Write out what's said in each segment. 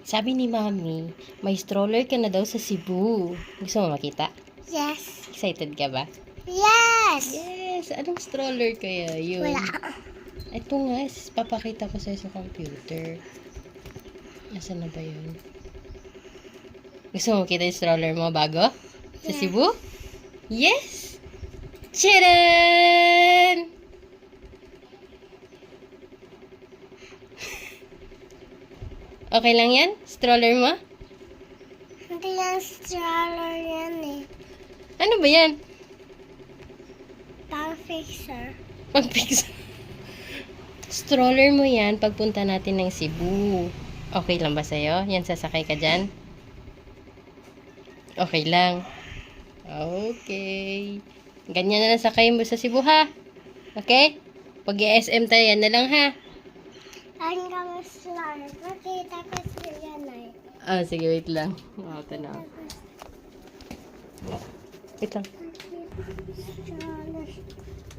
Sabi ni Mami, may stroller ka na daw sa Cebu. Gusto mo makita? Yes. Excited ka ba? Yes! Yes! Anong stroller kaya yun? Wala. Ito nga, papakita ko sa'yo sa computer. Nasaan na ba yun? Gusto mo makita yung stroller mo bago? Sa Yeah. Cebu? Yes! Tcharan! Okay lang yan? Stroller mo? Hindi yan stroller yan eh. Ano ba yan? Pang fixer. Pag-fix. Stroller mo yan pagpunta natin ng Cebu. Okay lang ba sa'yo? Yan, sasakay ka dyan? Okay lang. Okay. Ganyan na lang sakay mo sa Cebu, ha? Okay? Pag i-SM tayo, yan na lang, ha? Ang kami stroller. Makita ko sila na eh. Ah, sige, wait lang. Ito na. Wait lang. Stroller.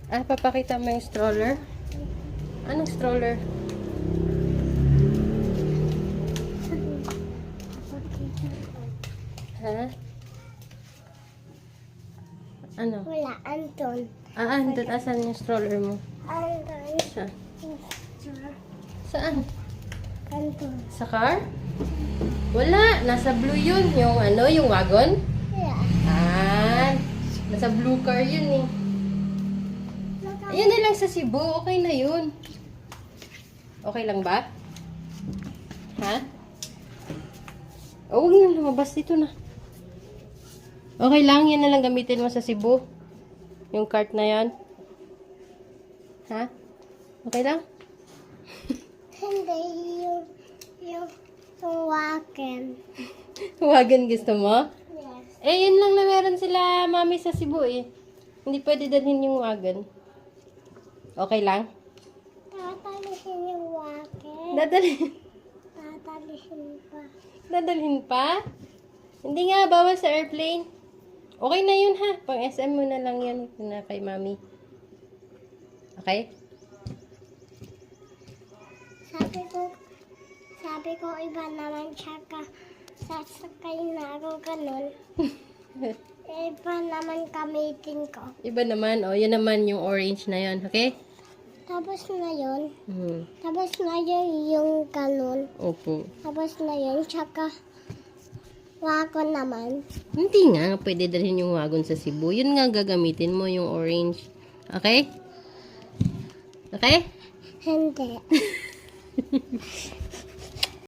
Ah, papakita mo yung stroller? Anong stroller? Ha? Ano? Wala, Anton. Andun. Asan yung stroller mo? Anton. Saan? Saan? Anton. Sa car? Wala. Nasa blue yun. Yung ano, yung wagon? Yeah. Nasa blue car yun eh. Ayan na lang sa Cebu. Okay na yun. Okay lang ba? Ha? Oh, huwag na lumabas dito na. Okay lang. Yan na lang gamitin mo sa Cebu. Yung cart na yan. Ha? Okay lang? Hindi, yung wagon. Wagon gusto mo? Yes. Eh, yun lang na meron sila mami sa Cebu eh. Hindi pwede dalhin yung wagon. Okay lang? Tatalisin yung wagon. Dadalhin. Tatalisin pa. Dadalhin pa? Hindi nga, bawal sa airplane. Okay na yun ha. Pang SM mo na lang yan na kay mami. Okay? Sabi ko iba naman tsaka sasakay na ako ganun. Iba naman gamitin ko. Iba naman. O, yun naman yung orange na yun. Okay? Tapos na yun. Hmm. Tapos na yun yung ganun. Opo. Tapos na yun tsaka wagon naman. Hindi nga. Pwede dalhin yung wagon sa Cebu. Yun nga gagamitin mo yung orange. Okay? Okay? Hindi.